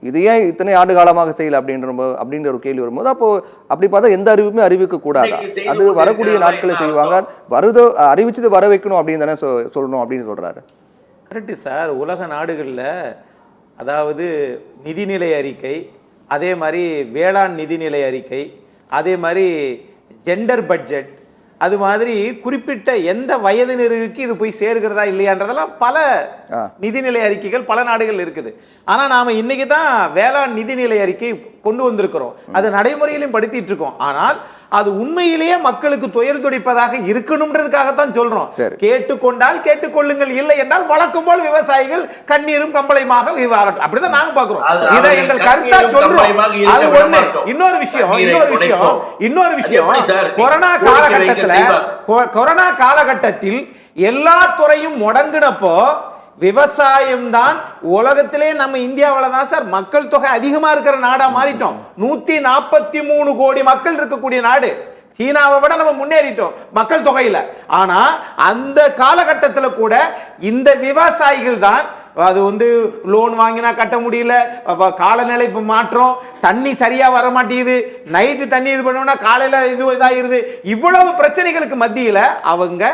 இது ஏன் இத்தனை ஆண்டு காலமாக செய்யல அப்படின்ற ஒரு கேள்வி வரும்போது, அப்போ அப்படி பார்த்தா எந்த அறிவிப்புமே அறிவிக்க கூடாதா? அது வரக்கூடிய நாட்களை செய்வாங்க, வருதோ அறிவிச்சது வர வைக்கணும் அப்படின்னு தானே சொல்லணும் அப்படின்னு சொல்றாரு. Correct sir. உலக நாடுகளில் அதாவது நிதிநிலை அறிக்கை, அதே மாதிரி வேளாண் நிதிநிலை அறிக்கை, அதே மாதிரி ஜெண்டர் பட்ஜெட், அது மாதிரி குறிப்பிட்ட எந்த வயதினருக்கு இது போய் சேர்கிறதா இல்லையான்றதெல்லாம் பல நிதிநிலை அறிக்கைகள் பல நாடுகள் இருக்குது. ஆனால் நாம் இன்னைக்கு தான் வேளாண் நிதிநிலை அறிக்கை கொண்டு வந்திருக்கிறோம், அது நடைமுறையிலும் படுத்திட்டு இருக்கோம். ஆனால் அது உண்மையிலேயே மக்களுக்கு துயர் துடிப்பதாக இருக்கணும்ன்றதுக்காகத்தான் சொல்றோம். கேட்டுக்கொண்டால் கேட்டுக்கொள்ளுங்கள், இல்லை என்றால் வழக்கம் போல் விவசாயிகள் கண்ணீரும் கம்பளைமாக அப்படிதான் நாங்க பாக்குறோம். இதை எங்கள் கருத்தா சொல்றோம். அது ஒண்ணு. இன்னொரு விஷயம் கொரோனா காலகட்டத்தில் எல்லா துறையும் முடங்கினப்போ விவசாயம் தான் உலகத்திலே நம்ம இந்தியாவில் தான் சார் மக்கள் தொகை அதிகமா இருக்கிற நாடா மாறிட்டோம். 143 கோடி மக்கள் இருக்கக்கூடிய நாடு. சீனாவை விட நம்ம முன்னேறிட்டோம் மக்கள் தொகையில. ஆனா அந்த காலகட்டத்தில் கூட இந்த விவசாயிகள் தான் அது லோன் வாங்கினா கட்ட முடியல, காலநிலை மாற்றம், தண்ணி சரியா வர மாட்டேங்குது, நைட்டு தண்ணி இது பண்ணோம்னா காலையில இதாயிருது, இவ்வளவு பிரச்சனைகளுக்கு மத்தியில அவங்க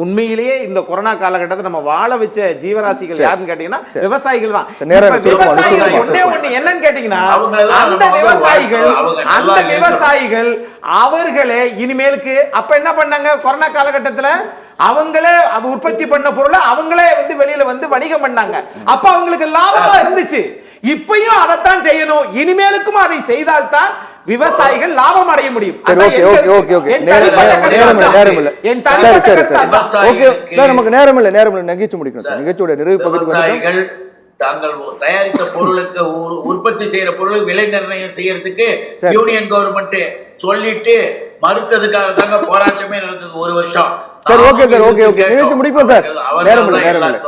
உண்மையிலேயே இந்த கொரோனா காலகட்டத்தை நம்ம வாழ வச்ச ஜீவராசிகள் யாருன்னு கேட்டீங்கன்னா விவசாயிகள் தான். விவசாயிகள் ஒண்ணு என்னன்னு கேட்டீங்கன்னா அந்த விவசாயிகள் அவர்களே இனிமேலுக்கு அப்ப என்ன பண்ணாங்க, கொரோனா காலகட்டத்தில் அவங்களே உற்பத்தி பண்ண பொருளை அவங்களே வெளியில வணிகம் பண்ணாங்க. அப்ப அவங்களுக்கு லாபமா இருந்துச்சு. இப்பயும் அதைத்தான் செய்யணும். இனிமேலுக்கும் அதை செய்தால்தான் விவசாயிகள் லாபம் அடைய முடியும். நமக்கு நேரம் இல்லை, நிகழ்ச்சி முடிக்கணும். நிகழ்ச்சியோட நிறைவு பகுதிகள் தாங்கள் தயாரித்த பொருளுக்கு உற்பத்தி செய்யற பொருளுக்கு விலை நிர்ணயம் செய்யறதுக்கு யூனியன் கவர்மெண்ட் சொல்லிட்டு மறுத்ததுக்காக தாங்க போராட்டமே நடந்தது 1 வருஷம். நிகழ்ச்சி முடிப்போம் சார். நேரம் இல்லை.